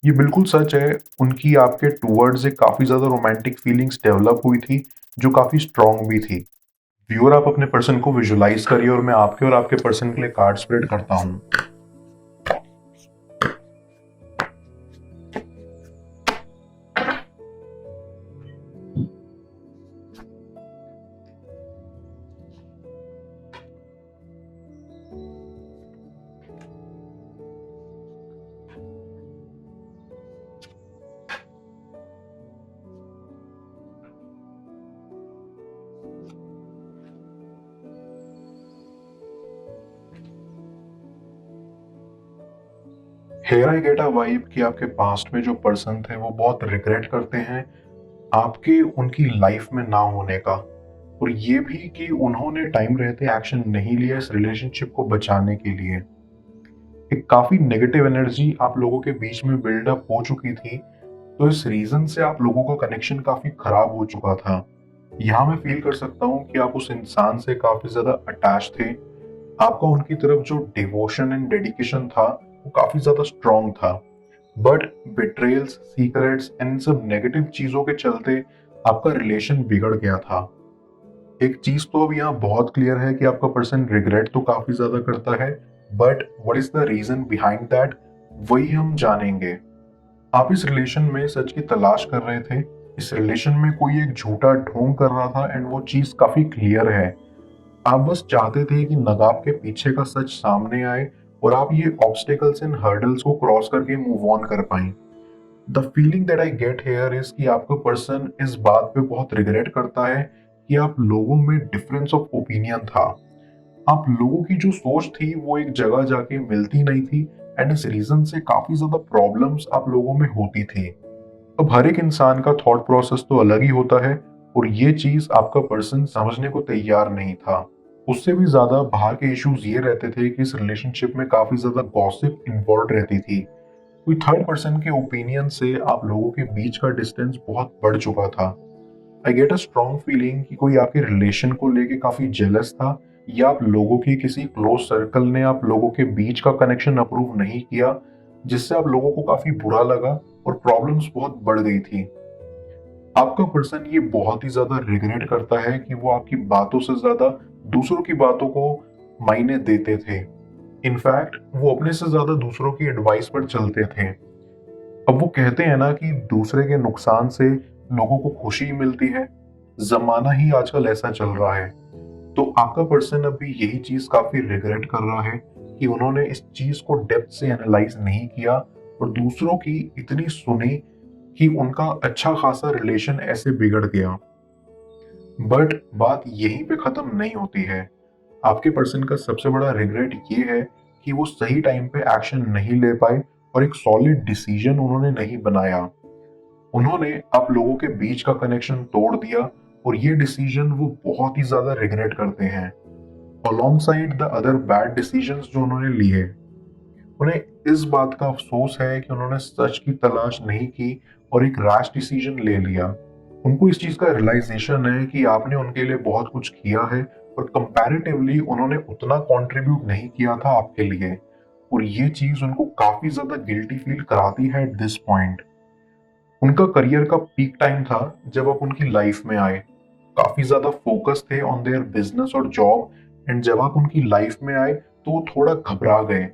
ये बिल्कुल सच है, उनकी आपके टुवर्ड्स एक काफ़ी ज़्यादा रोमांटिक फीलिंग्स डेवलप हुई थी, जो काफ़ी स्ट्रॉन्ग भी थी। व्यूअर आप अपने पर्सन को विजुअलाइज़ करिए और मैं आपके और आपके पर्सन के लिए कार्ड स्प्रेड करता हूँ। Here I get a vibe कि आपके पास्ट में जो पर्सन थे वो बहुत रिग्रेट करते हैं आपके उनकी लाइफ में ना होने का, और ये भी कि उन्होंने टाइम रहते एक्शन नहीं लिया इस रिलेशनशिप को बचाने के लिए। एक काफी नेगेटिव एनर्जी आप लोगों के बीच में बिल्डअप हो चुकी थी, तो इस रीजन से आप लोगों का कनेक्शन काफी खराब हो चुका था। यहाँ मैं फील कर सकता हूँ कि आप उस इंसान से काफी ज्यादा अटैच थे। आपका उनकी तरफ जो डिवोशन एंड डेडिकेशन था वो काफी ज्यादा स्ट्रांग था, बट बिट्रेल्स, सीक्रेट्स इन सब नेगेटिव चीजों के चलते आपका रिलेशन बिगड़ गया था। एक चीज तो अब यहाँ बहुत क्लियर है कि आपका पर्सन रिग्रेट तो काफी ज्यादा करता है, but what is the reason behind that, वही हम जानेंगे। आप इस रिलेशन में सच की तलाश कर रहे थे, इस रिलेशन में कोई एक झूठा ढोंग कर रहा था, एंड वो चीज काफी क्लियर है। आप बस चाहते थे कि नकाब के पीछे का सच सामने आए और आप ये ऑब्स्टेकल्स एंड हर्डल्स को क्रॉस करके मूव ऑन कर पाएं। The feeling that I get here is कि आपका पर्सन इस बात पे बहुत रिग्रेट करता है कि आप लोगों में डिफरेंस ऑफ ओपिनियन था। आप लोगों की जो सोच थी वो एक जगह जाके मिलती नहीं थी, एंड इस रीजन से काफी ज्यादा प्रॉब्लम्स आप लोगों में होती थी। अब हर एक इंसान का थॉट प्रोसेस तो अलग ही होता है, और ये चीज आपका पर्सन समझने को तैयार नहीं था। उससे भी ज्यादा बाहर के इश्यूज ये रहते थे कि इस रिलेशनशिप में काफी ज्यादा गॉसिप इन्वॉल्व रहती थी। कोई थर्ड पर्सन के ओपिनियन से आप लोगों के बीच का डिस्टेंस बहुत बढ़ चुका था। आई गेट अ स्ट्रॉन्ग फीलिंग कि कोई आपके रिलेशन को लेके काफी जेलस था, या आप लोगों की किसी क्लोज सर्कल ने आप लोगों के बीच का कनेक्शन अप्रूव नहीं किया, जिससे आप लोगों को काफी बुरा लगा और प्रॉब्लम्स बहुत बढ़ गई थी। आपका पर्सन ये बहुत ही ज्यादा रिग्रेट करता है कि वो आपकी बातों से ज्यादा दूसरों की बातों को मायने देते थे। इनफैक्ट वो अपने से ज्यादा दूसरों की एडवाइस पर चलते थे। अब वो कहते हैं ना कि दूसरे के नुकसान से लोगों को खुशी मिलती है। जमाना ही आजकल ऐसा चल रहा है। तो आपका पर्सन अभी यही चीज काफी रिग्रेट कर रहा है कि उन्होंने इस चीज को डेप्थ से एनालाइज नहीं किया और दूसरों की इतनी सुनी कि उनका अच्छा खासा रिलेशन ऐसे बिगड़ गया। बट बात यहीं पे खत्म नहीं होती है। आपके पर्सन का सबसे बड़ा रिग्रेट ये है कि वो सही टाइम पे एक्शन नहीं ले पाए और एक सॉलिड डिसीजन उन्होंने नहीं बनाया। उन्होंने आप लोगों के बीच का कनेक्शन तोड़ दिया, और ये डिसीजन वो बहुत ही ज्यादा रिग्रेट करते हैं alongside the other bad decisions जो उन्होंने लिए। उन्हें इस बात का अफसोस है कि उन्होंने सच की तलाश नहीं की और एक रैश डिसीजन ले लिया। उनको इस चीज का रियलाइजेशन है कि आपने उनके लिए बहुत कुछ किया है, और कंपैरेटिवली उन्होंने उतना कंट्रीब्यूट नहीं किया था आपके लिए, और ये चीज उनको काफी ज्यादा गिल्टी फील कराती है एट दिस पॉइंट। उनका करियर का पीक टाइम था जब आप उनकी लाइफ में आए, काफी ज्यादा फोकस थे ऑन देयर बिजनेस और जॉब, एंड जब आप उनकी लाइफ में आए तो वो थोड़ा घबरा गए।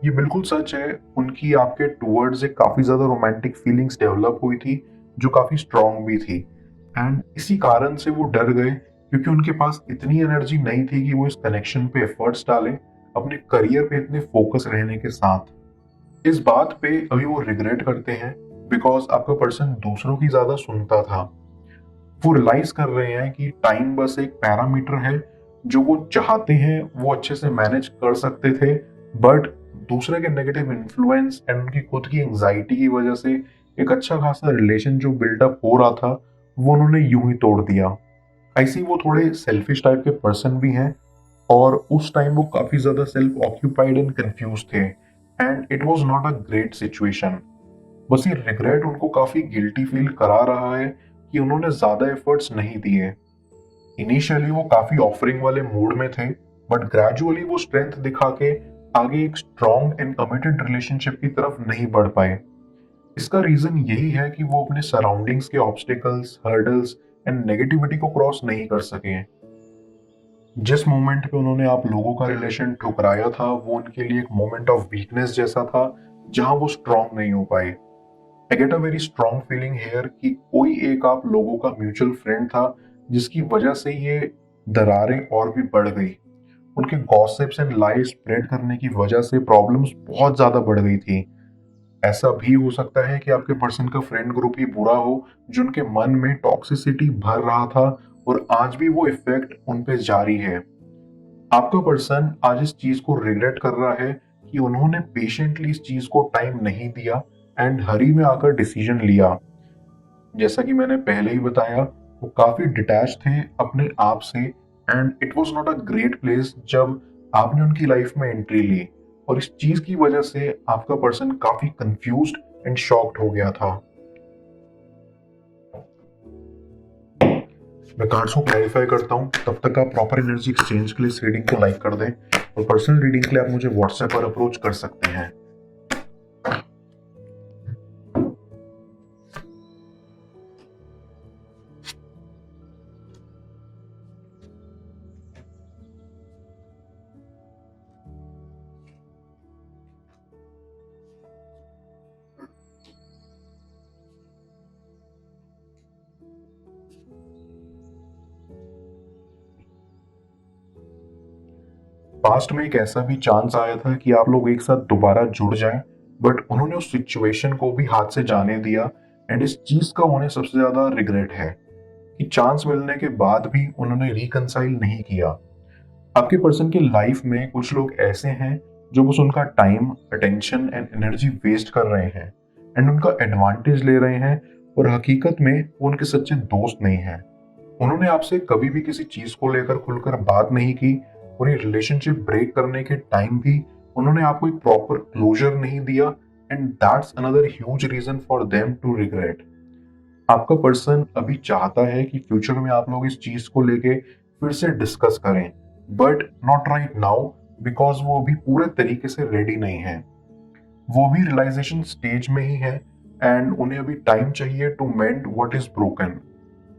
ये बिल्कुल सच है, उनकी आपके टुवर्ड्स एक काफी ज्यादा रोमांटिक फीलिंग्स डेवलप हुई थी, जो काफी स्ट्रांग भी थी, एंड इसी कारण से वो डर गए क्योंकि उनके पास इतनी एनर्जी नहीं थी कि वो इस कनेक्शन पे एफर्ट्स डालें अपने करियर पे इतने फोकस रहने के साथ। इस बात पे अभी वो रिग्रेट करते हैं बिकॉज आपका पर्सन दूसरों की ज्यादा सुनता था। वो रियलाइज कर रहे हैं कि टाइम बस एक पैरामीटर है, जो वो चाहते हैं वो अच्छे से मैनेज कर सकते थे, बट दूसरे के नेगेटिव इन्फ्लुएंस एंड उनकी खुद की एंजाइटी की वजह से एक अच्छा खासा रिलेशन जो बिल्डअप हो रहा था वो उन्होंने यूं ही तोड़ दिया। ऐसे ही वो थोड़े सेल्फिश टाइप के पर्सन भी हैं, और उस टाइम वो काफी ज्यादा सेल्फ ऑक्यूपाइड एंड कंफ्यूज थे, and it was not a great situation. बस ये रिग्रेट उनको काफी गिल्टी फील करा रहा है कि उन्होंने ज्यादा एफर्ट्स नहीं दिए। इनिशियली वो काफी ऑफरिंग वाले मूड में थे, बट ग्रेजुअली वो स्ट्रेंथ दिखा के आगे एक स्ट्रॉन्ग एंड कमिटेड रिलेशनशिप की तरफ नहीं बढ़ पाए। इसका रीजन यही है कि वो अपने सराउंडिंग्स के ऑब्स्टिकल्स, हर्डल्स एंड नेगेटिविटी को क्रॉस नहीं कर सके। जिस मोमेंट पे उन्होंने आप लोगों का रिलेशन ठुकराया था, वो उनके लिए एक मोमेंट ऑफ वीकनेस जैसा था, जहां वो स्ट्रांग नहीं हो पाए। I get a very strong feeling here कि कोई एक आप लोगों का म्यूचुअल फ्रेंड था, जिसकी वजह से ये दरारें और भी बढ़ गई। उनके गॉसिप्स एंड लाइज स्प्रेड करने की वजह से प्रॉब्लम्स बहुत ज्यादा बढ़ गई थी। ऐसा भी हो सकता है कि आपके पर्सन का फ्रेंड ग्रुप ही बुरा हो, जो उनके मन में टॉक्सिसिटी भर रहा था, और आज भी वो इफेक्ट उन पे जारी है। आपका पर्सन आज इस चीज को रिग्रेट कर रहा है कि उन्होंने पेशेंटली इस चीज को टाइम नहीं दिया एंड हरी में आकर डिसीजन लिया। जैसा कि मैंने पहले ही बताया, वो काफी डिटैच थे अपने आप से, and it was not a great place जब आपने उनकी लाइफ में एंट्री ली। और इस चीज की वजह से आपका पर्सन काफी कंफ्यूज्ड एंड शॉक्ड हो गया था। मैं कार्ड्स को क्लैरिफाई करता हूँ, तब तक आप प्रॉपर एनर्जी एक्सचेंज के लिए इस रीडिंग को लाइक कर दें, और पर्सनल रीडिंग के लिए आप मुझे व्हाट्सएप पर अप्रोच कर सकते हैं। पास्ट में एक ऐसा भी चांस आया था कि आप लोग एक साथ दोबारा जुड़ जाएं, बट उन्होंने उस सिचुएशन को भी हाथ से जाने दिया, एंड इस चीज का उन्हें सबसे ज्यादा रिग्रेट है कि चांस मिलने के बाद भी उन्होंने रिकंसाइल नहीं किया। आपके पर्सन की लाइफ में कुछ लोग ऐसे हैं जो बस उनका time, attention and energy waste कर रहे हैं एंड उनका एडवांटेज ले रहे हैं, और हकीकत में वो उनके सच्चे दोस्त नहीं हैं। उन्होंने आपसे कभी भी किसी चीज को लेकर खुलकर बात नहीं की, और ये रिलेशनशिप ब्रेक करने के टाइम भी उन्होंने आपको एक प्रॉपर क्लोजर नहीं दिया, and that's another huge reason for them to regret. आपका पर्सन अभी चाहता है कि फ्यूचर में आप लोग इस चीज को लेके फिर से डिस्कस करें, but not right now, because वो अभी पूरे तरीके से रेडी नहीं है। वो भी रियलाइजेशन स्टेज में ही है, एंड उन्हें अभी टाइम चाहिए to mend what is broken.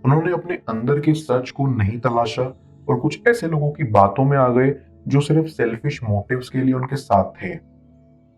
उन्होंने अपने अंदर के सच को नहीं तलाशा, और कुछ ऐसे लोगों की बातों में आ गए जो सिर्फ सेल्फिश मोटिव्स के लिए उनके साथ थे।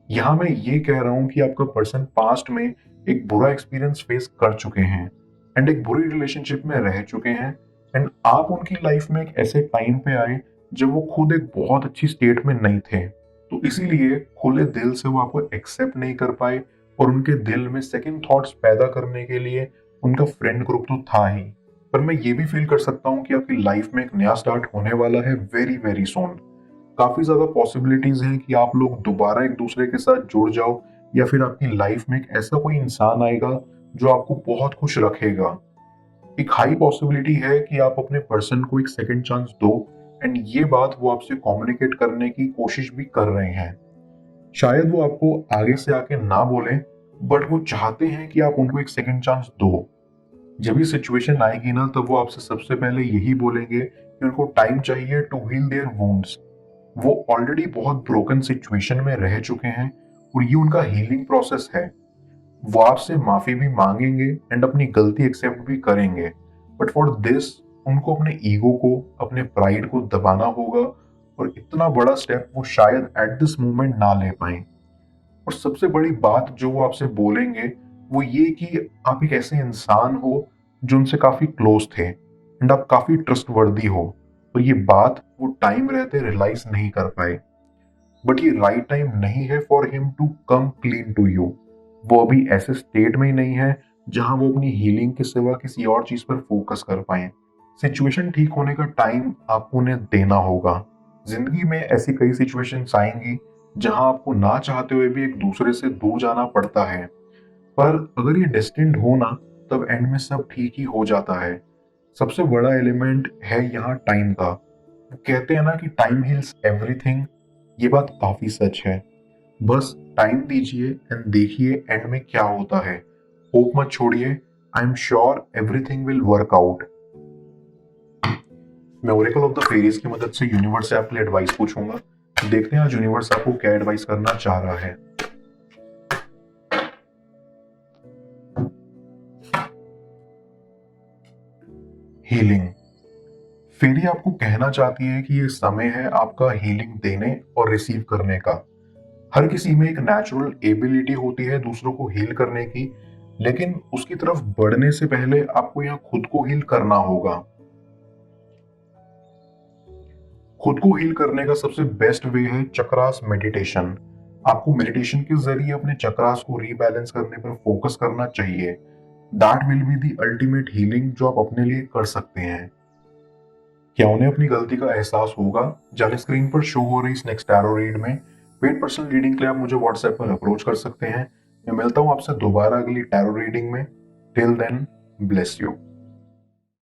यहां मैं ये कह रहा हूं कि आपका पर्सन पास्ट में एक बुरा एक्सपीरियंस फेस कर चुके हैं एंड एक बुरी रिलेशनशिप में रह चुके हैं, एंड आप उनकी लाइफ में एक ऐसे टाइम पे आए जब वो खुद एक बहुत अच्छी स्टेट में नहीं थे। तो इसीलिए खुले दिल से वो आपको एक्सेप्ट नहीं कर पाए, और उनके दिल में सेकंड थॉट्स पैदा करने के लिए उनका फ्रेंड ग्रुप तो था ही। पर मैं ये भी फील कर सकता हूँ कि आपकी लाइफ में एक नया स्टार्ट होने वाला है वेरी वेरी सोन। काफी ज्यादा पॉसिबिलिटीज हैं कि आप लोग दोबारा एक दूसरे के साथ जुड़ जाओ, या फिर आपकी लाइफ में एक ऐसा कोई इंसान आएगा जो आपको बहुत खुश रखेगा। एक हाई पॉसिबिलिटी है कि आप अपने पर्सन को एक सेकंड चांस दो, एंड ये बात वो आपसे कम्युनिकेट करने की कोशिश भी कर रहे हैं। शायद वो आपको आगे से आके ना बोले, बट वो चाहते हैं कि आप उनको एक सेकंड चांस दो। जब ये सिचुएशन आएगी ना, तब वो आपसे सबसे पहले यही बोलेंगे कि उनको टाइम चाहिए टू हील देयर वुंड्स। वो ऑलरेडी बहुत ब्रोकन सिचुएशन में रह चुके हैं, और ये उनका हीलिंग प्रोसेस है। वो आपसे माफी भी मांगेंगे एंड अपनी गलती एक्सेप्ट भी करेंगे, बट फॉर दिस उनको अपने ईगो को, अपने प्राइड को दबाना होगा, और इतना बड़ा स्टेप वो शायद एट दिस मोमेंट ना ले पाए। और सबसे बड़ी बात जो वो आपसे बोलेंगे वो ये कि आप एक ऐसे इंसान हो जो उनसे काफी क्लोज थे, एंड आप काफी ट्रस्टवर्दी हो, और ये बात वो टाइम रहते रियलाइज नहीं कर पाए। बट ये राइट टाइम नहीं है for him to come clean to you. वो अभी ऐसे स्टेट में ही नहीं है जहां वो अपनी हीलिंग के सिवा किसी और चीज पर फोकस कर पाए। सिचुएशन ठीक होने का टाइम आपको उन्हें देना होगा। जिंदगी में ऐसी कई सिचुएशंस आएंगी जहां आपको ना चाहते हुए भी एक दूसरे से दूर जाना पड़ता है, पर अगर ये डेस्टिन्ड हो ना, तब एंड में सब ठीक ही हो जाता है। सबसे बड़ा एलिमेंट है यहाँ टाइम का। वो कहते हैं ना कि टाइम हील्स एवरीथिंग। ये बात काफी सच है। बस टाइम दीजिए एंड देखिए एंड में क्या होता है। होप मत छोड़िए। I am sure everything will work out. मैं ओरेकल ऑफ द फेरीज की मदद से यूनिवर्स से आपके लिए एडवाइस पूछूंगा। देखते हैं आज यूनिवर्स आपको क्या एडवाइस करना चाह रहा है। हीलिंग। फेरी आपको कहना चाहती है कि ये समय है आपका हीलिंग देने और रिसीव करने का। हर किसी में एक नेचुरल एबिलिटी होती है दूसरों को हील करने की, लेकिन उसकी तरफ बढ़ने से पहले आपको यहाँ खुद को हील करना होगा। खुद को हील करने का सबसे बेस्ट वे है चक्रास मेडिटेशन। आपको मेडिटेशन के जरिए अपने चक्रास को रीबैलेंस करने पर फोकस करना चाहिए। That will be the ultimate healing जो आप अपने लिए कर सकते हैं। क्या उन्हें अपनी गलती का एहसास होगा? जाने स्क्रीन पर शो हो रही इस नेक्स्ट टैरो रीड में पेड पर्सनल रीडिंग के लिए आप मुझे व्हाट्सएप पर अप्रोच कर सकते हैं। मैं मिलता हूं आपसे दोबारा अगली टैरो रीडिंग में। Till then, bless you.